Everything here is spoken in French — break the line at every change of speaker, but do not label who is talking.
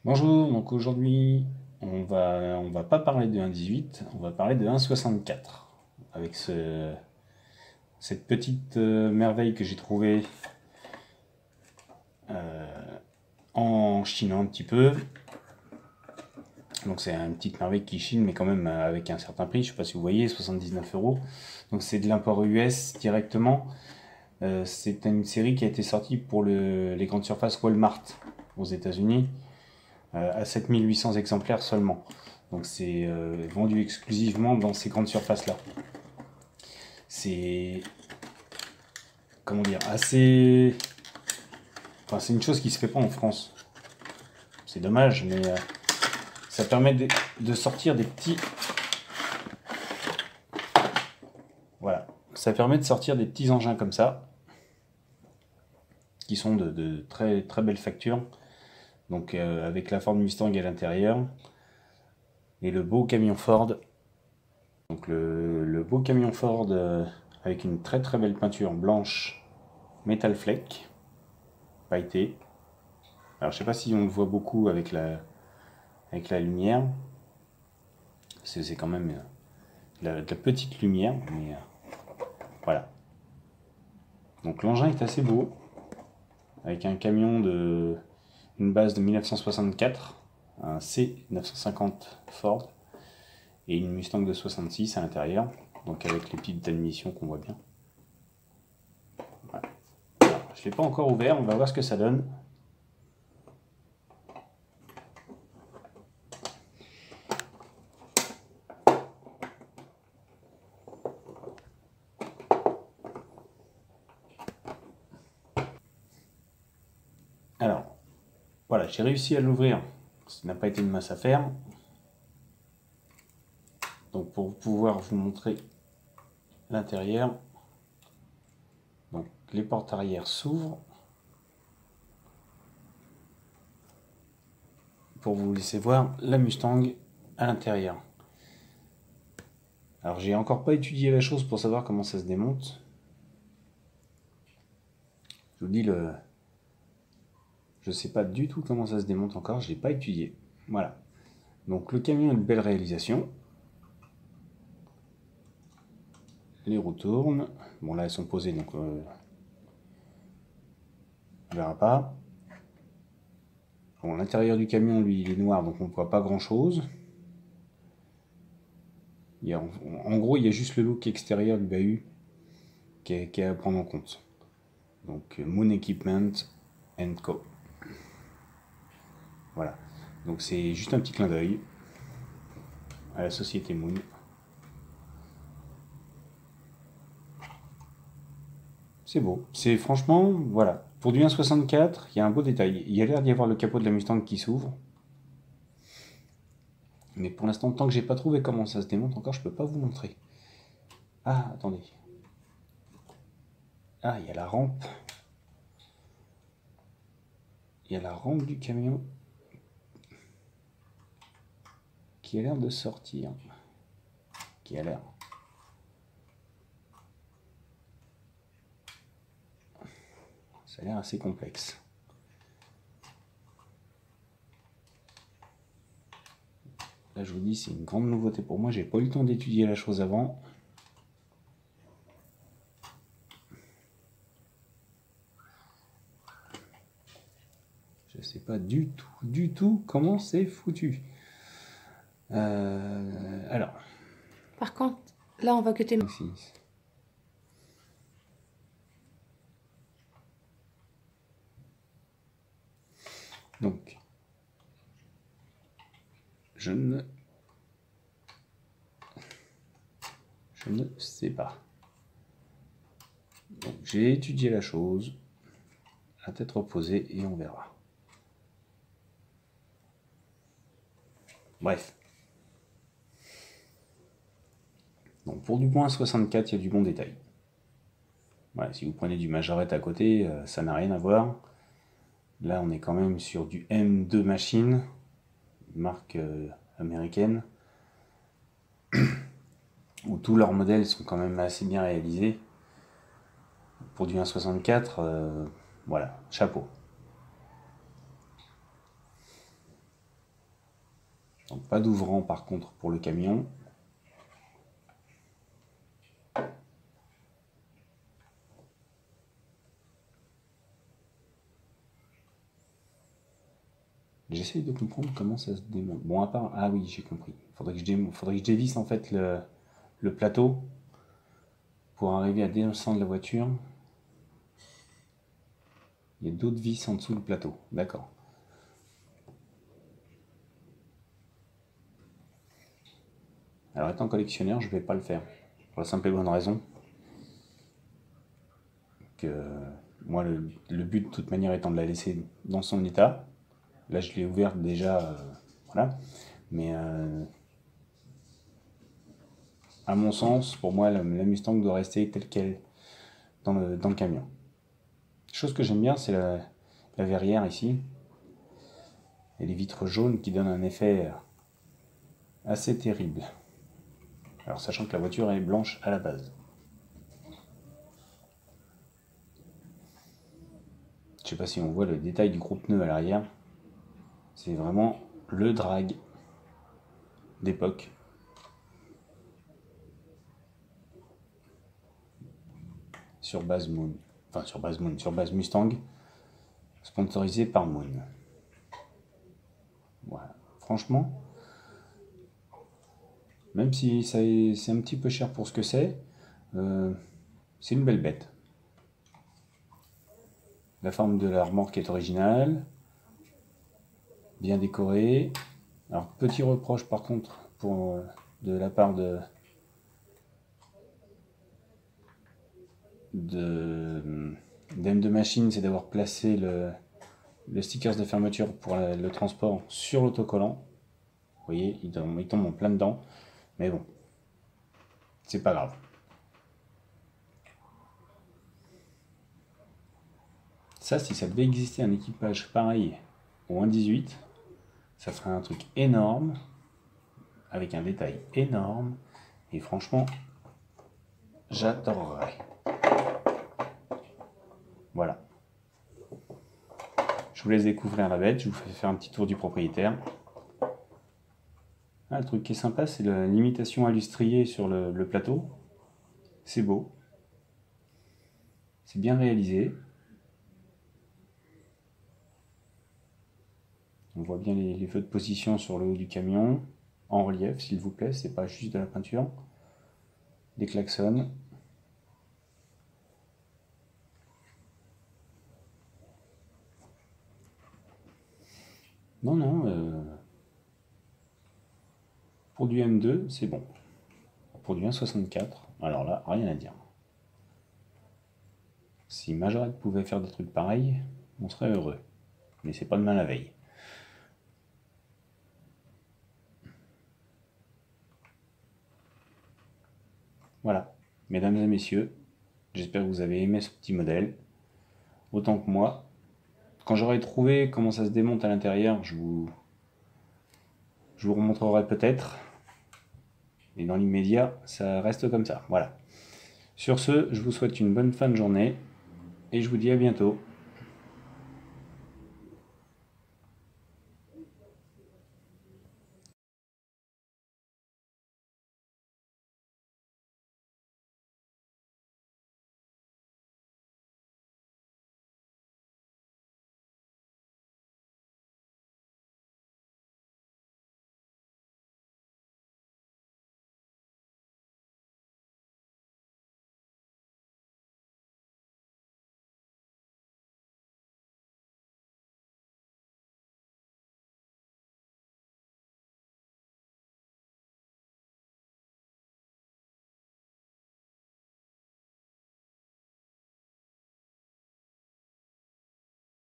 Bonjour, donc aujourd'hui on va pas parler de 1,18, on va parler de 1,64 avec cette petite merveille que j'ai trouvée en chinant un petit peu. Donc c'est une petite merveille qui chine mais quand même avec un certain prix, je sais pas si vous voyez, 79 €. Donc c'est de l'import US directement. C'est une série qui a été sortie pour les grandes surfaces Walmart aux États-Unis à 7800 exemplaires seulement. Donc c'est vendu exclusivement dans ces grandes surfaces-là. C'est, comment dire, assez... Enfin, c'est une chose qui se fait pas en France. C'est dommage, mais ça permet de sortir des petits... Voilà. Ça permet de sortir des petits engins comme ça, qui sont de très, très belles factures. Donc avec la Ford Mustang à l'intérieur, et le beau camion Ford. Donc le beau camion Ford avec une très très belle peinture blanche Metal Fleck, pailleté. Alors je sais pas si on le voit beaucoup avec la lumière. C'est quand même de la petite lumière, mais voilà. Donc l'engin est assez beau, avec un camion une base de 1964, un C950 Ford, et une Mustang de 66 à l'intérieur, donc avec les petites admissions qu'on voit bien. Voilà. Alors, je ne l'ai pas encore ouvert, on va voir ce que ça donne. Alors, voilà, j'ai réussi à l'ouvrir. Ça n'a pas été une masse à faire. Donc pour pouvoir vous montrer l'intérieur, donc les portes arrière s'ouvrent pour vous laisser voir la Mustang à l'intérieur. Alors j'ai encore pas étudié la chose pour savoir comment ça se démonte. Je vous dis je sais pas du tout comment ça se démonte encore, je l'ai pas étudié. Voilà. Donc le camion a une belle réalisation. Les roues tournent. Bon là elles sont posées donc on verra pas. Bon, l'intérieur du camion lui il est noir donc on ne voit pas grand chose. En gros il y a juste le look extérieur du bahut qui est à prendre en compte. Donc Moon Equipment Co. Voilà. Donc c'est juste un petit clin d'œil à la société Moon. C'est beau. C'est franchement, voilà. Pour du 1,64, il y a un beau détail. Il y a l'air d'y avoir le capot de la Mustang qui s'ouvre. Mais pour l'instant, tant que j'ai pas trouvé comment ça se démonte encore, je peux pas vous montrer. Ah, attendez. Ah, il y a la rampe. Il y a la rampe du camion qui a l'air de sortir. Qui a l'air. Ça a l'air assez complexe. Là, je vous dis, c'est une grande nouveauté pour moi. J'ai pas eu le temps d'étudier la chose avant. Je sais pas du tout comment c'est foutu. Alors.
Par contre, là, on voit que t'es...
Donc, je ne sais pas. Donc, j'ai étudié la chose à tête reposée et on verra. Bref. Donc, pour du point 64, il y a du bon détail. Voilà, si vous prenez du Majorette à côté, ça n'a rien à voir. Là, on est quand même sur du M2 Machine, marque américaine, où tous leurs modèles sont quand même assez bien réalisés. Pour du 1,64, voilà, chapeau. Donc pas d'ouvrant par contre pour le camion. J'essaie de comprendre comment ça se démonte. Bon, à part... Ah oui, j'ai compris. Faudrait que je dévisse en fait le plateau pour arriver à descendre la voiture. Il y a d'autres vis en dessous du plateau. D'accord. Alors étant collectionneur, je ne vais pas le faire. Pour la simple et bonne raison que moi, le but de toute manière étant de la laisser dans son état. Là, je l'ai ouverte déjà, voilà. Mais à mon sens, pour moi, la Mustang doit rester telle qu'elle dans le camion. Chose que j'aime bien, c'est la verrière ici. Et les vitres jaunes qui donnent un effet assez terrible. Alors, sachant que la voiture est blanche à la base. Je sais pas si on voit le détail du gros pneu à l'arrière. C'est vraiment le drag d'époque. Sur base Moon. Enfin, sur base Moon, sur base Mustang. Sponsorisé par Moon. Voilà. Franchement, même si c'est un petit peu cher pour ce que c'est une belle bête. La forme de la remorque est originale, bien décorée. Alors, petit reproche par contre de la part de d'M2 Machine, c'est d'avoir placé le stickers de fermeture pour le transport sur l'autocollant. Vous voyez, il tombe en plein dedans. Mais bon, c'est pas grave. Ça, si ça devait exister un équipage pareil au 1.18, ça ferait un truc énorme, avec un détail énorme, et franchement, j'adorerais. Voilà. Je vous laisse découvrir la bête, je vous fais faire un petit tour du propriétaire. Ah, le truc qui est sympa, c'est l'imitation illustriée sur le plateau. C'est beau. C'est bien réalisé. On voit bien les feux de position sur le haut du camion. En relief, s'il vous plaît, c'est pas juste de la peinture. Des klaxons. Non, non. Pour du M2, c'est bon. Pour du 1.64, alors là, rien à dire. Si Majorette pouvait faire des trucs pareils, on serait heureux. Mais c'est pas demain la veille. Voilà, mesdames et messieurs, j'espère que vous avez aimé ce petit modèle, autant que moi. Quand j'aurai trouvé comment ça se démonte à l'intérieur, je vous remontrerai peut-être. Et dans l'immédiat, ça reste comme ça. Voilà. Sur ce, je vous souhaite une bonne fin de journée et je vous dis à bientôt.